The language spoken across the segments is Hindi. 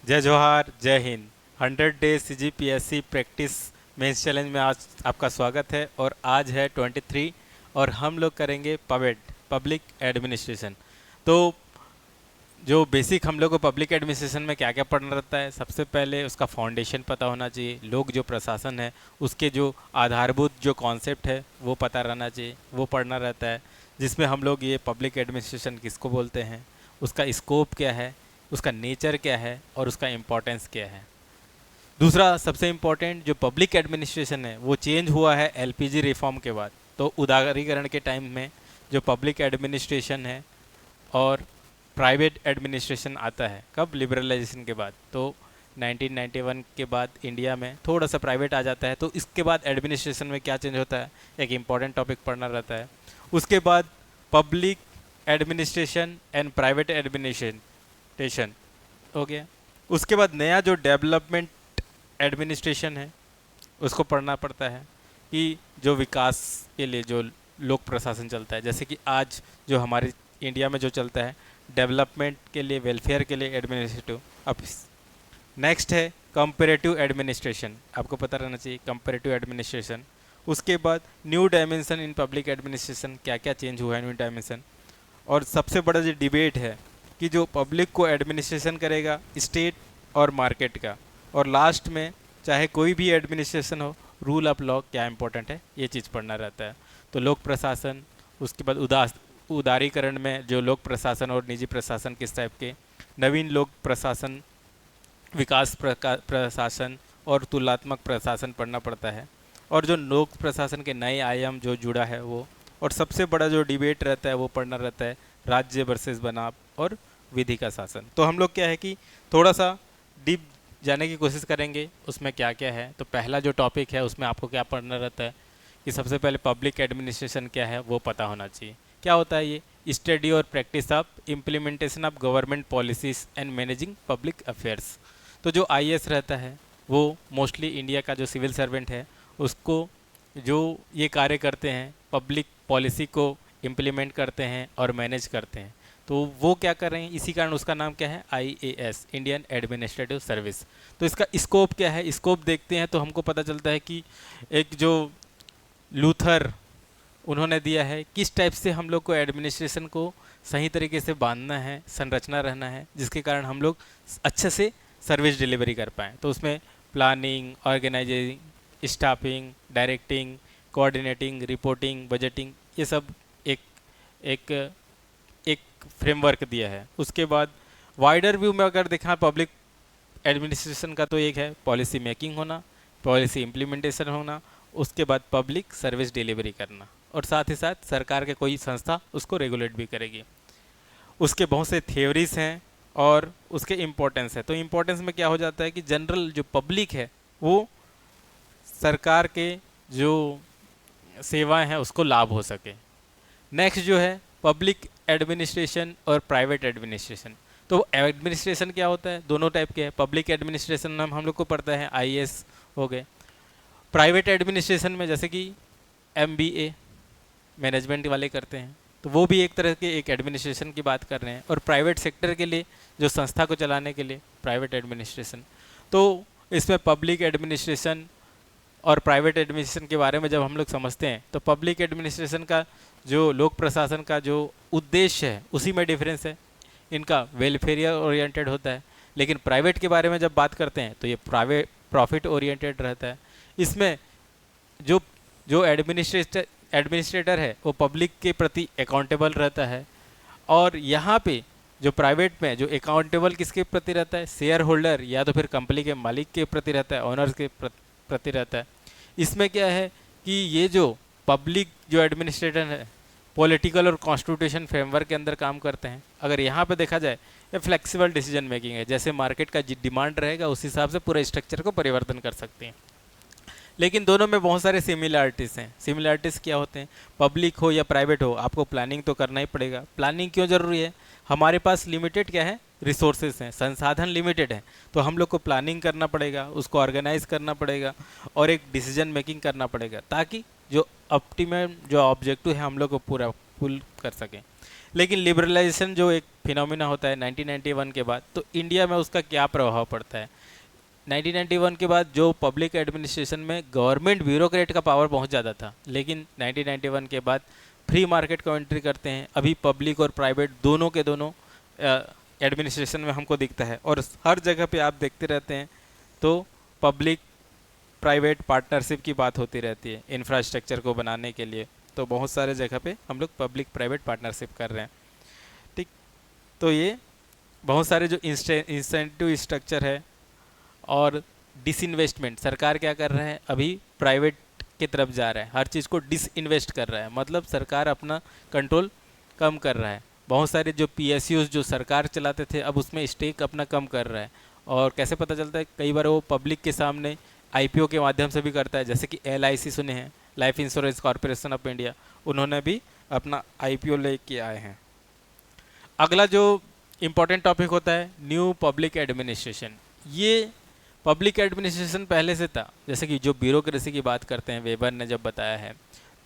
जय जोहार, जय Hind. 100 day CGPSC practice mains challenge में आज आपका स्वागत है। और आज है 23 और हम लोग करेंगे पवेड, पब्लिक एडमिनिस्ट्रेशन। तो जो बेसिक हम लोग को पब्लिक एडमिनिस्ट्रेशन में क्या क्या पढ़ना रहता है, सबसे पहले उसका फाउंडेशन पता होना चाहिए। लोग जो प्रशासन है उसके जो आधारभूत जो कॉन्सेप्ट है वो पता रहना चाहिए, वो पढ़ना रहता है। जिसमें हम लोग ये पब्लिक एडमिनिस्ट्रेशन किसको बोलते हैं, उसका स्कोप क्या है, उसका नेचर क्या है और उसका इम्पोर्टेंस क्या है। दूसरा सबसे इम्पोर्टेंट, जो पब्लिक एडमिनिस्ट्रेशन है वो चेंज हुआ है LPG रिफॉर्म के बाद। तो उदारीकरण के टाइम में जो पब्लिक एडमिनिस्ट्रेशन है और प्राइवेट एडमिनिस्ट्रेशन आता है कब, लिबरलाइजेशन के बाद। तो 1991 के बाद इंडिया में थोड़ा सा प्राइवेट आ जाता है। तो इसके बाद एडमिनिस्ट्रेशन में क्या चेंज होता है, एक इम्पॉर्टेंट टॉपिक पढ़ना रहता है। उसके बाद public administration and private administration हो गया। उसके बाद नया जो डेवलपमेंट एडमिनिस्ट्रेशन है उसको पढ़ना पड़ता है कि जो विकास के लिए जो लोक प्रशासन चलता है, जैसे कि आज जो हमारे इंडिया में जो चलता है डेवलपमेंट के लिए, वेलफेयर के लिए एडमिनिस्ट्रेटिव ऑफिस। नेक्स्ट है कंपैरेटिव एडमिनिस्ट्रेशन, आपको पता रहना चाहिए कंपैरेटिव एडमिनिस्ट्रेशन। उसके बाद new dimension in public administration, क्या क्या चेंज हुआ है न्यू डायमेंशन। और सबसे बड़ा जो डिबेट है कि जो पब्लिक को एडमिनिस्ट्रेशन करेगा स्टेट और मार्केट का, और लास्ट में चाहे कोई भी एडमिनिस्ट्रेशन हो, रूल ऑफ लॉ क्या इंपॉर्टेंट है, ये चीज़ पढ़ना रहता है। तो लोक प्रशासन, उसके बाद उदारीकरण में जो लोक प्रशासन और निजी प्रशासन किस टाइप के, नवीन लोक प्रशासन, विकास प्रशासन और तुलनात्मक प्रशासन पढ़ना पड़ता है। और जो लोक प्रशासन के नए आयाम जो जुड़ा है वो, और सबसे बड़ा जो डिबेट रहता है वो पढ़ना रहता है राज्य वर्सेस बनाम और विधि का शासन। तो हम लोग क्या है कि थोड़ा सा डीप जाने की कोशिश करेंगे उसमें क्या क्या है। तो पहला जो टॉपिक है उसमें आपको क्या पढ़ना रहता है कि सबसे पहले पब्लिक एडमिनिस्ट्रेशन क्या है वो पता होना चाहिए। क्या होता है ये, स्टडी और practice of implementation of government policies and managing public affairs. तो जो IAS रहता है वो मोस्टली इंडिया का जो सिविल सर्वेंट है उसको जो ये कार्य करते हैं, पब्लिक पॉलिसी को इम्प्लीमेंट करते हैं और मैनेज करते हैं। तो वो क्या कर रहे हैं, इसी कारण उसका नाम क्या है, IAS, इंडियन एडमिनिस्ट्रेटिव सर्विस। तो इसका स्कोप क्या है, स्कोप देखते हैं तो हमको पता चलता है कि एक जो लूथर उन्होंने दिया है किस टाइप से हम लोग को एडमिनिस्ट्रेशन को सही तरीके से बांधना है, संरचना रहना है, जिसके कारण हम लोग अच्छे से सर्विस डिलीवरी कर पाएँ। तो उसमें planning, organising, staffing, directing, coordinating, reporting, budgeting, ये सब एक एक एक फ्रेमवर्क दिया है। उसके बाद वाइडर व्यू में अगर देखा पब्लिक एडमिनिस्ट्रेशन का, तो एक है पॉलिसी मेकिंग होना, पॉलिसी इम्प्लीमेंटेशन होना, उसके बाद पब्लिक सर्विस डिलीवरी करना, और साथ ही साथ सरकार के कोई संस्था उसको रेगुलेट भी करेगी। उसके बहुत से थ्योरीज हैं और उसके इम्पोर्टेंस है। तो इम्पोर्टेंस में क्या हो जाता है कि जनरल जो पब्लिक है वो सरकार के जो सेवाएं हैं उसको लाभ हो सके। नेक्स्ट जो है पब्लिक एडमिनिस्ट्रेशन और प्राइवेट एडमिनिस्ट्रेशन। तो एडमिनिस्ट्रेशन क्या होता है, दोनों टाइप के हैं। पब्लिक एडमिनिस्ट्रेशन में हम लोग को पढ़ता है IAS हो गए। प्राइवेट एडमिनिस्ट्रेशन में जैसे कि MBA मैनेजमेंट वाले करते हैं, तो वो भी एक तरह के एक एडमिनिस्ट्रेशन की बात कर रहे हैं। और प्राइवेट सेक्टर के लिए जो संस्था को चलाने के लिए प्राइवेट एडमिनिस्ट्रेशन। तो इसमें पब्लिक एडमिनिस्ट्रेशन और प्राइवेट एडमिनिस्ट्रेशन के बारे में जब हम लोग समझते हैं तो पब्लिक एडमिनिस्ट्रेशन का जो लोक प्रशासन का जो उद्देश्य है उसी में डिफरेंस है, इनका वेलफेयर ओरिएंटेड होता है। लेकिन प्राइवेट के बारे में जब बात करते हैं तो ये प्राइवेट प्रॉफिट ओरिएंटेड रहता है। इसमें जो जो एडमिनिस्ट्रेटर है वो पब्लिक के प्रति अकाउंटेबल रहता है। और यहाँ पे जो प्राइवेट में जो अकाउंटेबल किसके प्रति रहता है, शेयर होल्डर या तो फिर कंपनी के मालिक के प्रति रहता है, ओनर्स के प्रति रहता है। इसमें क्या है कि ये जो पब्लिक जो एडमिनिस्ट्रेटर है पॉलिटिकल और कॉन्स्टिट्यूशन फ्रेमवर्क के अंदर काम करते हैं। अगर यहाँ पे देखा जाए ये फ्लेक्सिबल डिसीजन मेकिंग है, जैसे मार्केट का डिमांड रहेगा उस हिसाब से पूरे स्ट्रक्चर को परिवर्तन कर सकते हैं। लेकिन दोनों में बहुत सारे सिमिलरिटीज़ हैं। सिमिलरिटीज़ क्या होते हैं, पब्लिक हो या प्राइवेट हो आपको प्लानिंग तो करना ही पड़ेगा। प्लानिंग क्यों ज़रूरी है, हमारे पास लिमिटेड क्या है, रिसोर्सेज हैं, संसाधन लिमिटेड हैं। तो हम लोग को प्लानिंग करना पड़ेगा, उसको ऑर्गेनाइज करना पड़ेगा और एक डिसीजन मेकिंग करना पड़ेगा ताकि जो ऑप्टिमम जो ऑब्जेक्टिव है हम लोग को पूरा फुल कर सकें। लेकिन लिबरलाइजेशन जो एक फिनोमिना होता है 1991 के बाद, तो इंडिया में उसका क्या प्रभाव पड़ता है? 1991 के बाद जो पब्लिक एडमिनिस्ट्रेशन में गवर्नमेंट ब्यूरोक्रेट का पावर बहुत ज़्यादा था, लेकिन 1991 के बाद फ्री मार्केट को एंट्री करते हैं। अभी पब्लिक और प्राइवेट दोनों के दोनों एडमिनिस्ट्रेशन में हमको दिखता है, और हर जगह पे आप देखते रहते हैं तो पब्लिक प्राइवेट पार्टनरशिप की बात होती रहती है इंफ्रास्ट्रक्चर को बनाने के लिए। तो बहुत सारे जगह पे हम लोग पब्लिक प्राइवेट पार्टनरशिप कर रहे हैं, ठीक। तो ये बहुत सारे जो इंसेंटिव स्ट्रक्चर है और डिसइन्वेस्टमेंट, सरकार क्या कर रहा है, अभी प्राइवेट की तरफ जा रहा है, हर चीज़ को डिसइन्वेस्ट कर रहा है, मतलब सरकार अपना कंट्रोल कम कर रहा है। बहुत सारे जो पीएसयूज जो सरकार चलाते थे, अब उसमें स्टेक अपना कम कर रहा है। और कैसे पता चलता है? कई बार वो पब्लिक के सामने आईपीओ के माध्यम से भी करता है, जैसे कि एलआईसी सुने हैं, life insurance corporation of India, उन्होंने भी अपना आईपीओ लेके आए हैं। अगला जो इम्पोर्टेंट टॉपिक होता है न्यू पब्लिक एडमिनिस्ट्रेशन। ये पब्लिक एडमिनिस्ट्रेशन पहले से था, जैसे कि जो ब्यूरोक्रेसी की बात करते हैं वेबर ने जब बताया है,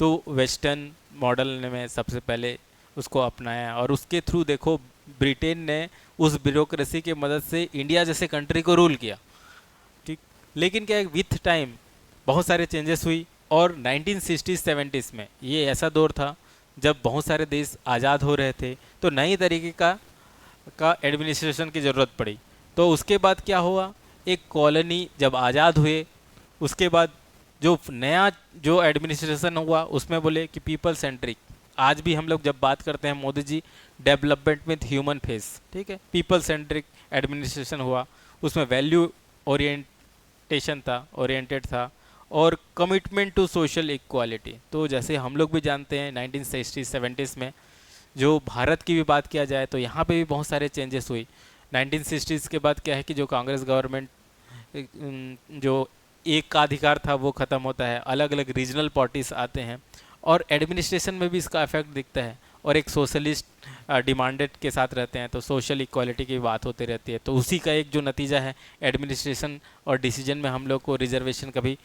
तो वेस्टर्न मॉडल में सबसे पहले उसको अपनाया, और उसके थ्रू देखो ब्रिटेन ने उस ब्यूरोक्रेसी की मदद से इंडिया जैसे कंट्री को रूल किया, ठीक। लेकिन क्या विथ टाइम बहुत सारे चेंजेस हुई, और 1960s-70s में ये ऐसा दौर था जब बहुत सारे देश आज़ाद हो रहे थे, तो नई तरीके का एडमिनिस्ट्रेशन की ज़रूरत पड़ी। तो उसके बाद क्या हुआ, एक कॉलोनी जब आज़ाद हुए, उसके बाद जो नया जो एडमिनिस्ट्रेशन हुआ उसमें बोले कि पीपल सेंट्रिक। आज भी हम लोग जब बात करते हैं Modi ji, development with human face, ठीक है, पीपल सेंट्रिक एडमिनिस्ट्रेशन हुआ, उसमें वैल्यू ओरिएंटेड था, और कमिटमेंट टू सोशल इक्वालिटी। तो जैसे हम लोग भी जानते हैं 1960s-70s में जो भारत की भी बात किया जाए तो यहाँ पे भी बहुत सारे चेंजेस हुई। 1960s के बाद क्या है कि जो कांग्रेस गवर्नमेंट, जो एक का अधिकार था वो ख़त्म होता है, अलग अलग रीजनल पार्टीज आते हैं, और एडमिनिस्ट्रेशन में भी इसका इफेक्ट दिखता है, और एक सोशलिस्ट डिमांडेड के साथ रहते हैं, तो सोशल इक्वालिटी की बात होती रहती है। तो उसी का एक जो नतीजा है एडमिनिस्ट्रेशन और डिसीजन में हम लोग को रिजर्वेशन का भी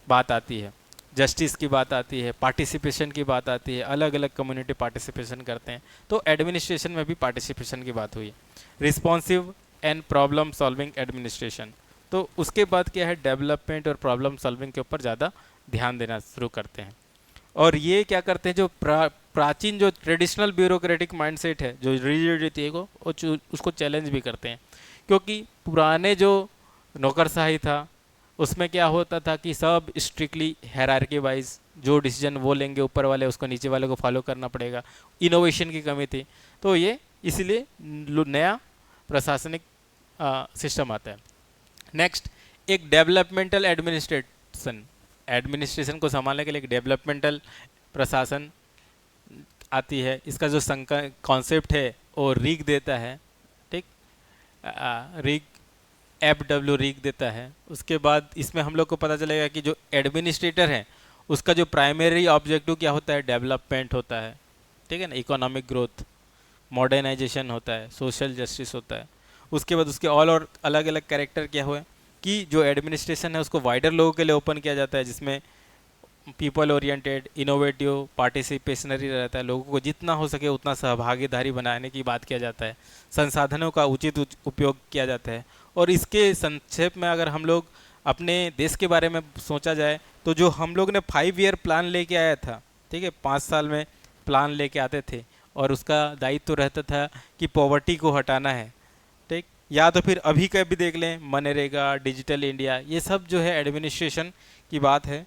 बात आती है, जस्टिस की बात आती है, पार्टिसिपेशन की बात आती है, अलग अलग कम्युनिटी पार्टिसिपेशन करते हैं, तो एडमिनिस्ट्रेशन में भी पार्टिसिपेशन की बात हुई। Responsive and problem solving administration, तो उसके बाद क्या है, डेवलपमेंट और प्रॉब्लम सॉल्विंग के ऊपर ज़्यादा ध्यान देना शुरू करते हैं। और ये क्या करते हैं, जो प्राचीन जो ट्रेडिशनल ब्यूरोक्रेटिक माइंडसेट है, जो रिजिडिटी को उसको चैलेंज भी करते हैं, क्योंकि पुराने जो नौकरशाही था उसमें क्या होता था कि सब स्ट्रिक्टली हायरार्की वाइज जो डिसीजन वो लेंगे ऊपर वाले, उसको नीचे वाले को फॉलो करना पड़ेगा, इनोवेशन की कमी थी। तो ये इसलिए नया प्रशासनिक सिस्टम आता है। नेक्स्ट, एक डेवलपमेंटल एडमिनिस्ट्रेशन, एडमिनिस्ट्रेशन को संभालने के लिए एक डेवलपमेंटल प्रशासन आती है। इसका जो कॉन्सेप्ट है वो रिग देता है, ठीक, रिग FW रिग देता है। उसके बाद इसमें हम लोग को पता चलेगा कि जो एडमिनिस्ट्रेटर है उसका जो प्राइमरी ऑब्जेक्टिव क्या होता है, डेवलपमेंट होता है, ठीक है ना, इकोनॉमिक ग्रोथ, मॉडर्नाइजेशन होता है, सोशल जस्टिस होता है। उसके बाद उसके और अलग अलग कैरेक्टर क्या हुए कि जो एडमिनिस्ट्रेशन है उसको वाइडर लोगों के लिए ओपन किया जाता है, जिसमें पीपल ओरिएंटेड, इनोवेटिव, पार्टिसिपेशनरी रहता है, लोगों को जितना हो सके उतना सहभागीदारी बनाने की बात किया जाता है, संसाधनों का उचित उपयोग किया जाता है। और इसके संक्षेप में अगर हम लोग अपने देश के बारे में सोचा जाए तो जो हम लोग ने 5 ईयर प्लान लेके आया था, ठीक है, 5 साल में प्लान लेके आते थे, और उसका दायित्व रहता था कि पॉवर्टी को हटाना है, ठीक, या तो फिर अभी का भी देख लें मनरेगा, डिजिटल इंडिया, ये सब जो है एडमिनिस्ट्रेशन की बात है,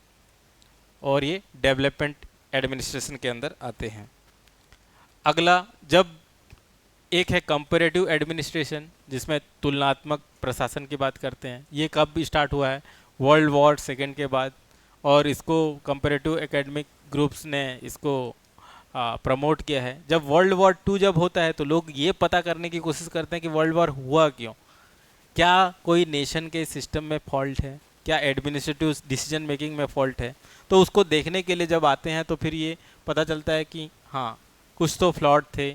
और ये डेवलपमेंट एडमिनिस्ट्रेशन के अंदर आते हैं। अगला, जब एक है कंपैरेटिव एडमिनिस्ट्रेशन, जिसमें तुलनात्मक प्रशासन की बात करते हैं। ये कब स्टार्ट हुआ है, वर्ल्ड वॉर सेकेंड के बाद, और इसको कंपैरेटिव एकेडमिक ग्रुप्स ने इसको प्रमोट किया है। जब वर्ल्ड वॉर 2 जब होता है तो लोग ये पता करने की कोशिश करते हैं कि वर्ल्ड वॉर हुआ क्यों, क्या कोई नेशन के सिस्टम में फॉल्ट है, क्या एडमिनिस्ट्रेटिव डिसीजन मेकिंग में फॉल्ट है। तो उसको देखने के लिए जब आते हैं तो फिर ये पता चलता है कि हाँ कुछ तो फ्लॉट थे,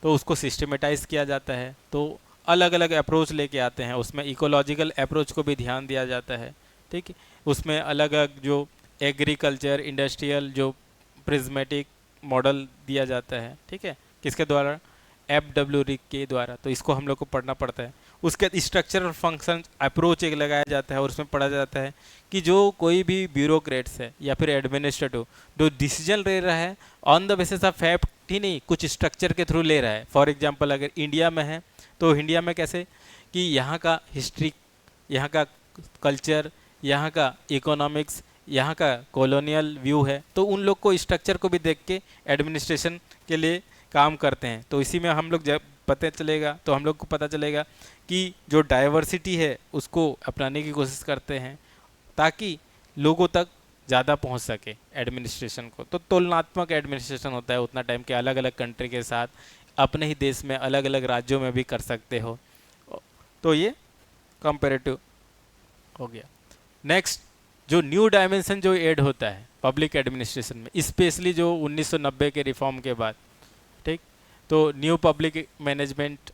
तो उसको सिस्टमेटाइज किया जाता है। तो अलग अलग अप्रोच लेके आते हैं, उसमें इकोलॉजिकल अप्रोच को भी ध्यान दिया जाता है, ठीक है, उसमें अलग अलग जो एग्रीकल्चर, इंडस्ट्रियल जो प्रिज्मेटिक मॉडल दिया जाता है, ठीक है, किसके द्वारा? FW रिग के द्वारा। तो इसको हम लोग को पढ़ना पड़ता है। उसके स्ट्रक्चरल फंक्शन अप्रोच एक लगाया जाता है और उसमें पढ़ा जाता है कि जो कोई भी ब्यूरोक्रेट्स है या फिर एडमिनिस्ट्रेटिव जो डिसीजन ले रहा है on the basis of fact ही नहीं, कुछ स्ट्रक्चर के थ्रू ले रहा है। फॉर एग्जांपल अगर इंडिया में है तो इंडिया में कैसे कि यहाँ का हिस्ट्री, यहाँ का कल्चर, यहाँ का इकोनॉमिक्स, यहाँ का कॉलोनियल व्यू है, तो उन लोग को स्ट्रक्चर को भी देख के एडमिनिस्ट्रेशन के लिए काम करते हैं। तो इसी में हम लोग जब पता चलेगा तो हम लोग को पता चलेगा कि जो डाइवर्सिटी है उसको अपनाने की कोशिश करते हैं ताकि लोगों तक ज़्यादा पहुंच सके एडमिनिस्ट्रेशन को। तो तुलनात्मक एडमिनिस्ट्रेशन होता है, उतना टाइम के अलग अलग कंट्री के साथ अपने ही देश में अलग अलग राज्यों में भी कर सकते हो। तो ये कंपेरेटिव हो गया। नेक्स्ट जो न्यू डायमेंशन जो ऐड होता है पब्लिक एडमिनिस्ट्रेशन में, स्पेशली जो 1990 के रिफॉर्म के बाद, ठीक, तो न्यू पब्लिक मैनेजमेंट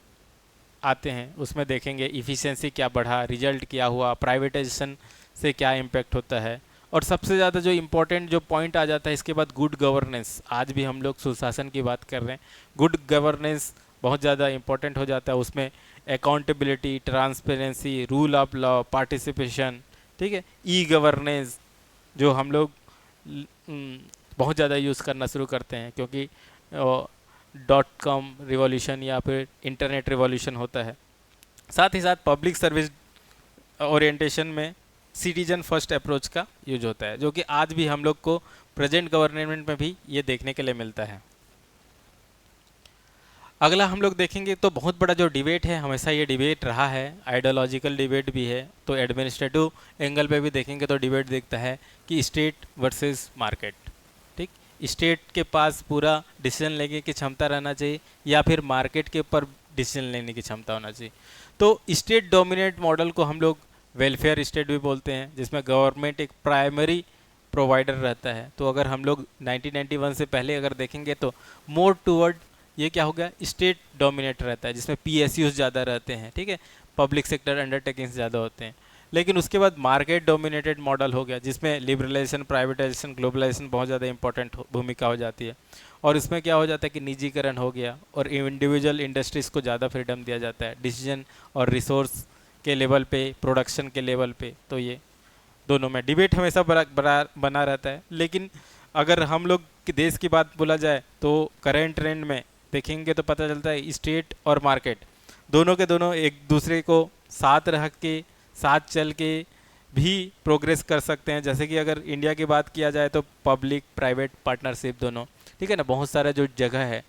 आते हैं, उसमें देखेंगे इफ़िशियंसी क्या बढ़ा, रिजल्ट क्या हुआ, प्राइवेटाइजेशन से क्या इम्पैक्ट होता है, और सबसे ज़्यादा जो इम्पोर्टेंट जो पॉइंट आ जाता है इसके बाद गुड गवर्नेंस। आज भी हम लोग सुशासन की बात कर रहे हैं, गुड गवर्नेंस बहुत ज़्यादा इम्पोर्टेंट हो जाता है। उसमें accountability, transparency, rule of law, participation, ठीक है, ई गवर्नेंस जो हम लोग बहुत ज़्यादा यूज़ करना शुरू करते हैं क्योंकि .com रिवॉल्यूशन या फिर इंटरनेट रिवॉल्यूशन होता है। साथ ही साथ पब्लिक सर्विस ओरिएंटेशन में सिटीजन फर्स्ट अप्रोच का यूज होता है, जो कि आज भी हम लोग को प्रेजेंट गवर्नमेंट में भी ये देखने के लिए मिलता है। अगला हम लोग देखेंगे तो बहुत बड़ा जो डिबेट है, हमेशा ये डिबेट रहा है, आइडियोलॉजिकल डिबेट भी है। तो एडमिनिस्ट्रेटिव एंगल पे भी देखेंगे तो डिबेट देखता है कि स्टेट वर्सेस मार्केट, ठीक, स्टेट के पास पूरा डिसीजन लेने की क्षमता रहना चाहिए या फिर मार्केट के ऊपर डिसीजन लेने की क्षमता होना चाहिए। तो स्टेट डोमिनेट मॉडल को हम लोग वेलफेयर स्टेट भी बोलते हैं, जिसमें गवर्नमेंट एक प्राइमरी प्रोवाइडर रहता है। तो अगर हम लोग 1991 से पहले अगर देखेंगे तो मोर टूवर्ड ये क्या हो गया, स्टेट डोमिनेट रहता है, जिसमें PSUs ज़्यादा रहते हैं, ठीक है, पब्लिक सेक्टर अंडरटेकिंग्स ज़्यादा होते हैं। लेकिन उसके बाद मार्केट डोमिनेटेड मॉडल हो गया, जिसमें लिबरलाइजेशन, प्राइवेटाइजेशन, ग्लोबलाइजेशन बहुत ज़्यादा इंपॉर्टेंट भूमिका हो जाती है। और इसमें क्या हो जाता है कि निजीकरण हो गया और इंडिविजुअल इंडस्ट्रीज़ को ज़्यादा फ्रीडम दिया जाता है डिसीजन और रिसोर्स के लेवल पे, प्रोडक्शन के लेवल पे। तो ये दोनों में डिबेट हमेशा बना रहता है। लेकिन अगर हम लोग के देश की बात बोला जाए तो करेंट ट्रेंड में देखेंगे तो पता चलता है स्टेट और मार्केट दोनों के दोनों एक दूसरे को साथ रह के, साथ चल के भी प्रोग्रेस कर सकते हैं। जैसे कि अगर इंडिया की बात किया जाए तो पब्लिक प्राइवेट पार्टनरशिप दोनों, ठीक है ना, बहुत सारा जो जगह है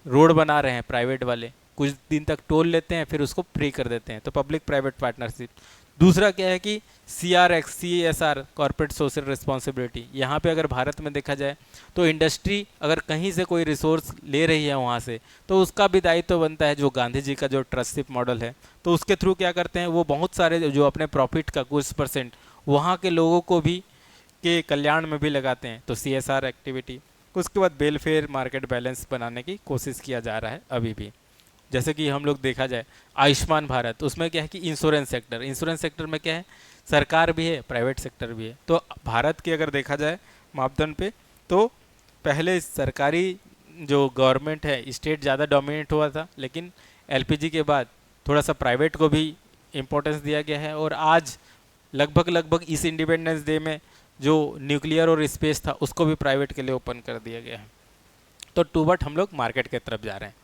रोड बना रहे हैं प्राइवेट वाले, कुछ दिन तक टोल लेते हैं फिर उसको फ्री कर देते हैं, तो पब्लिक प्राइवेट पार्टनरशिप। दूसरा क्या है कि CSR कॉर्पोरेट सोशल रिस्पॉन्सिबिलिटी। यहाँ पे अगर भारत में देखा जाए तो इंडस्ट्री अगर कहीं से कोई रिसोर्स ले रही है वहाँ से, तो उसका भी दायित्व बनता है, जो गांधी जी का जो ट्रस्टशिप मॉडल है, तो उसके थ्रू क्या करते हैं वो बहुत सारे जो अपने प्रॉफिट का कुछ % वहाँ के लोगों को भी के कल्याण में भी लगाते हैं। तो CSR एक्टिविटी। उसके बाद वेलफेयर मार्केट बैलेंस बनाने की कोशिश किया जा रहा है अभी भी। जैसे कि हम लोग देखा जाए आयुष्मान भारत, उसमें क्या है कि इंश्योरेंस सेक्टर में क्या है, सरकार भी है, प्राइवेट सेक्टर भी है। तो भारत की अगर देखा जाए मापदंड पे तो पहले सरकारी जो गवर्नमेंट है, स्टेट ज़्यादा डोमिनेट हुआ था, लेकिन LPG के बाद थोड़ा सा प्राइवेट को भी इम्पोर्टेंस दिया गया है। और आज लगभग इस इंडिपेंडेंस डे में जो न्यूक्लियर और स्पेस था उसको भी प्राइवेट के लिए ओपन कर दिया गया है। तो टूवर्ड हम लोग मार्केट की तरफ जा रहे हैं।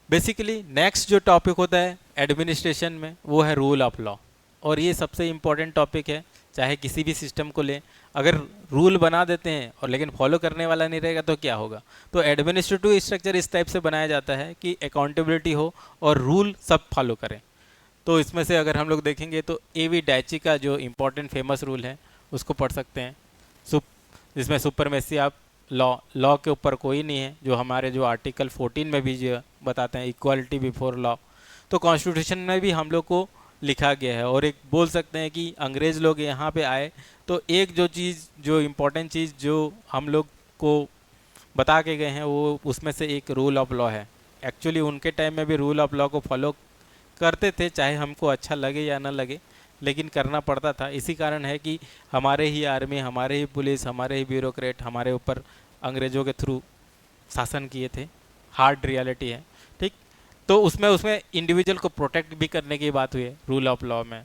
बेसिकली नेक्स्ट जो टॉपिक होता है एडमिनिस्ट्रेशन में वो है रूल ऑफ लॉ, और ये सबसे इम्पॉर्टेंट टॉपिक है। चाहे किसी भी सिस्टम को लें, अगर रूल बना देते हैं और लेकिन फॉलो करने वाला नहीं रहेगा तो क्या होगा। तो एडमिनिस्ट्रेटिव स्ट्रक्चर इस टाइप से बनाया जाता है कि अकाउंटेबिलिटी हो और रूल सब फॉलो करें। तो इसमें से अगर हम लोग देखेंगे तो AV डायची का जो इम्पोर्टेंट फेमस रूल है उसको पढ़ सकते हैं, जिसमें सुपरमेसी ऑफ लॉ के ऊपर कोई नहीं है, जो हमारे जो आर्टिकल 14 में भी जो बताते हैं इक्वालिटी बिफोर लॉ। तो कॉन्स्टिट्यूशन में भी हम लोग को लिखा गया है। और एक बोल सकते हैं कि अंग्रेज़ लोग यहाँ पे आए तो एक जो चीज़, जो इम्पोर्टेंट चीज़ जो हम लोग को बता के गए हैं वो उसमें से एक रूल ऑफ लॉ है। एक्चुअली उनके टाइम में भी रूल ऑफ लॉ को फॉलो करते थे, चाहे हमको अच्छा लगे या ना लगे, लेकिन करना पड़ता था। इसी कारण है कि हमारे ही आर्मी, हमारे ही पुलिस, हमारे ही ब्यूरोक्रेट हमारे ऊपर अंग्रेज़ों के थ्रू शासन किए थे हार्ड रियलिटी है, ठीक। तो उसमें उसमें इंडिविजुअल को प्रोटेक्ट भी करने की बात हुई है रूल ऑफ लॉ में।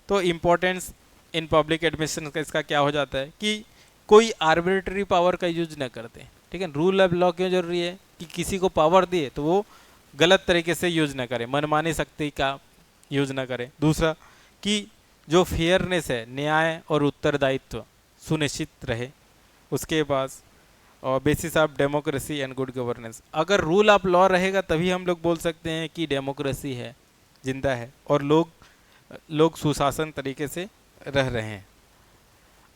तो इम्पोर्टेंस इन पब्लिक एडमिनिस्ट्रेशन का इसका क्या हो जाता है कि कोई आर्बिट्री पावर का यूज न करते, ठीक है। रूल ऑफ लॉ क्यों जरूरी है कि किसी को पावर दिए तो वो गलत तरीके से यूज ना करे, मनमानी शक्ति का यूज ना करे। दूसरा कि जो फेयरनेस है, न्याय और उत्तरदायित्व सुनिश्चित रहे। उसके पास और basis of democracy and good governance, अगर रूल ऑफ लॉ रहेगा तभी हम लोग बोल सकते हैं कि डेमोक्रेसी है, जिंदा है, और लोग लोग सुशासन तरीके से रह रहे हैं।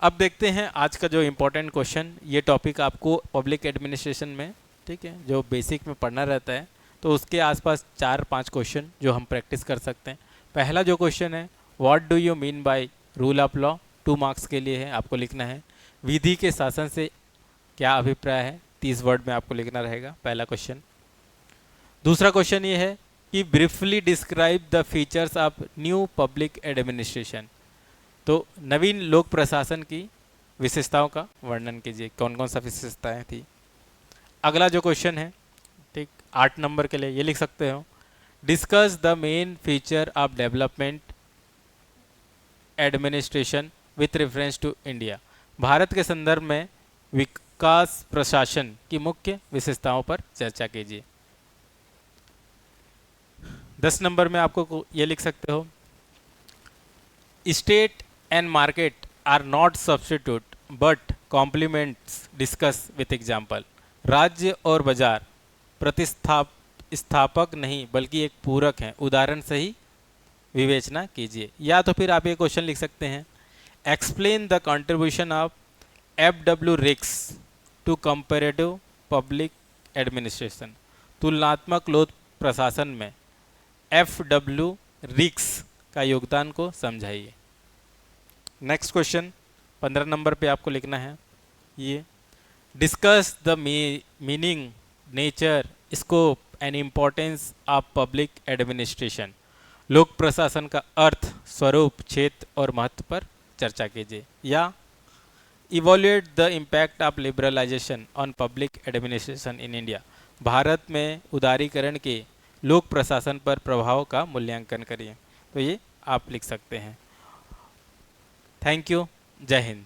अब देखते हैं आज का जो इम्पोर्टेंट क्वेश्चन। ये टॉपिक आपको पब्लिक एडमिनिस्ट्रेशन में, ठीक है, जो बेसिक में पढ़ना रहता है, तो उसके आसपास 4-5 क्वेश्चन जो हम प्रैक्टिस कर सकते हैं। पहला जो क्वेश्चन है, what do you mean by rule of law, 2 marks के लिए है, आपको लिखना है। विधि के शासन से क्या अभिप्राय है, 30 वर्ड में आपको लिखना रहेगा, पहला क्वेश्चन। दूसरा क्वेश्चन ये है कि briefly describe the features of new public administration, तो नवीन लोक प्रशासन की विशेषताओं का वर्णन कीजिए, कौन कौन सा विशेषताएं थी। अगला जो क्वेश्चन है, ठीक, 8 नंबर के लिए ये लिख सकते हो, discuss the main feature of development administration with reference to India, Bharat के संदर्भ में विकास प्रशासन की मुख्य विशेषताओं पर चर्चा कीजिए। 10 नंबर में आपको ये लिख सकते हो, state and market are not substitute but complements, discuss with example, राज्य और बाजार प्रतिस्थापक नहीं बल्कि एक पूरक हैं, उदाहरण से ही विवेचना कीजिए। या तो फिर आप ये क्वेश्चन लिख सकते हैं, explain the contribution of FW रिक्स टू कंपेरेटिव पब्लिक एडमिनिस्ट्रेशन, तुलनात्मक लोक प्रशासन में एफडब्ल्यू रिक्स का योगदान को समझाइए। नेक्स्ट क्वेश्चन 15 नंबर पे आपको लिखना है, ये discuss the meaning, nature, scope and importance of public administration, लोक प्रशासन का अर्थ, स्वरूप, क्षेत्र और महत्व पर चर्चा कीजिए। या evaluate the impact of liberalisation on public administration in India, Bharat में उदारीकरण के लोक प्रशासन पर प्रभाव का मूल्यांकन करिए। तो ये आप लिख सकते हैं। थैंक यू, जय हिंद।